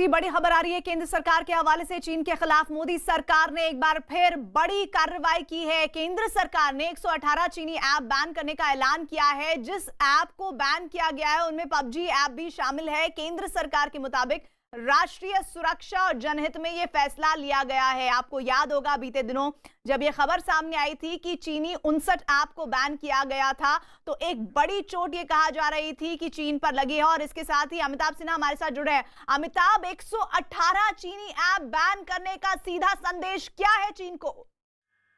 इतनी बड़ी खबर आ रही है केंद्र सरकार के हवाले से। चीन के खिलाफ मोदी सरकार ने एक बार फिर बड़ी कार्रवाई की है। केंद्र सरकार ने 118 चीनी ऐप बैन करने का ऐलान किया है। जिस ऐप को बैन किया गया है उनमें पबजी ऐप भी शामिल है। केंद्र सरकार के मुताबिक राष्ट्रीय सुरक्षा और जनहित में यह फैसला लिया गया है। आपको याद होगा बीते दिनों जब यह खबर सामने आई थी कि चीनी 59 ऐप को बैन किया गया था, तो एक बड़ी चोट यह कहा जा रही थी कि चीन पर लगी है। और इसके साथ ही अमिताभ सिन्हा हमारे साथ जुड़े हैं। अमिताभ, 118 चीनी ऐप बैन करने का सीधा संदेश क्या है चीन को?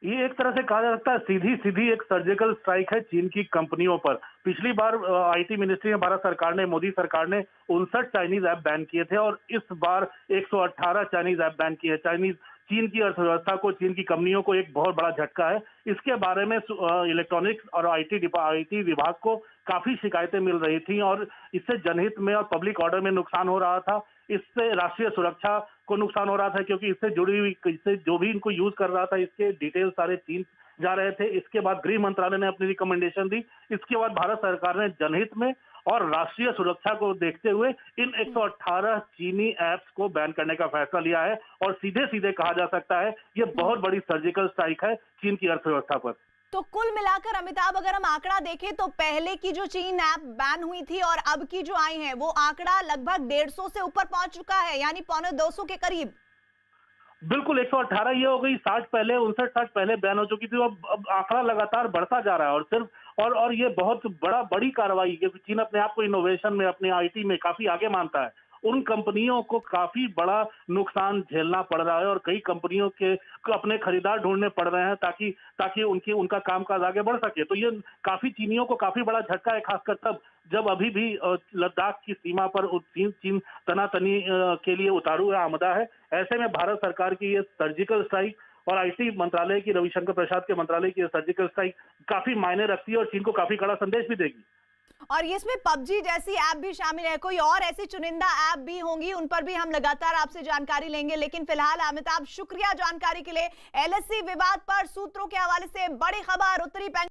ये एक तरह से कहा जा सकता है सीधी सीधी एक सर्जिकल स्ट्राइक है चीन की कंपनियों पर। पिछली बार आईटी मिनिस्ट्री में भारत सरकार ने, मोदी सरकार ने 59 चाइनीज ऐप बैन किए थे और इस बार 118 चाइनीज ऐप बैन किए। चीन की अर्थव्यवस्था को, चीन की कंपनियों को एक बहुत बड़ा झटका है। इसके बारे में इलेक्ट्रॉनिक्स और आईटी विभाग को काफी शिकायतें मिल रही थी और इससे जनहित में और पब्लिक ऑर्डर में नुकसान हो रहा था। इससे राष्ट्रीय सुरक्षा को नुकसान हो रहा था क्योंकि इससे जुड़ी हुई, इससे जो भी इनको यूज कर रहा था इसके डिटेल सारे चीन जा रहे थे। इसके बाद गृह मंत्रालय ने अपनी रिकमेंडेशन दी। इसके बाद भारत सरकार ने जनहित में और राष्ट्रीय सुरक्षा को देखते हुए इन 118 चीनी ऐप्स को बैन करने का फैसला लिया है और सीधे सीधे कहा जा सकता है ये बहुत बड़ी सर्जिकल स्ट्राइक है चीन की अर्थव्यवस्था पर। तो कुल मिलाकर अमिताभ, अगर हम आंकड़ा देखें तो पहले की जो चीन ऐप बैन हुई थी और अब की जो आई है वो आंकड़ा लगभग 150 से ऊपर पहुंच चुका है, यानी 125 के करीब। बिल्कुल, 118 ये हो गई। 60 पहले, 59-60 पहले बैन हो चुकी थी। अब आंकड़ा लगातार बढ़ता जा रहा है और सिर्फ और ये बहुत बड़ी कार्रवाई, क्योंकि चीन अपने आप को इनोवेशन में, अपने आईटी में काफी आगे मानता है। उन कंपनियों को काफी बड़ा नुकसान झेलना पड़ रहा है और कई कंपनियों के अपने खरीदार ढूंढने पड़ रहे हैं ताकि उनका कामकाज आगे बढ़ सके। तो ये काफी चीनियों को काफी बड़ा झटका है, खासकर तब जब अभी भी लद्दाख की सीमा पर चीन तनातनी के लिए उतारू आमदा है। ऐसे में भारत सरकार की ये सर्जिकल स्ट्राइक और आईटी मंत्रालय की, रविशंकर प्रसाद के मंत्रालय की सर्जिकल स्ट्राइक काफी मायने रखती है और चीन को काफी कड़ा संदेश भी देगी। और इसमें पबजी जैसी ऐप भी शामिल है। कोई और ऐसी चुनिंदा ऐप भी होंगी, उन पर भी हम लगातार आपसे जानकारी लेंगे। लेकिन फिलहाल अमिताभ, शुक्रिया जानकारी के लिए। एलएसी विवाद पर सूत्रों के हवाले से बड़ी खबर। उत्तरी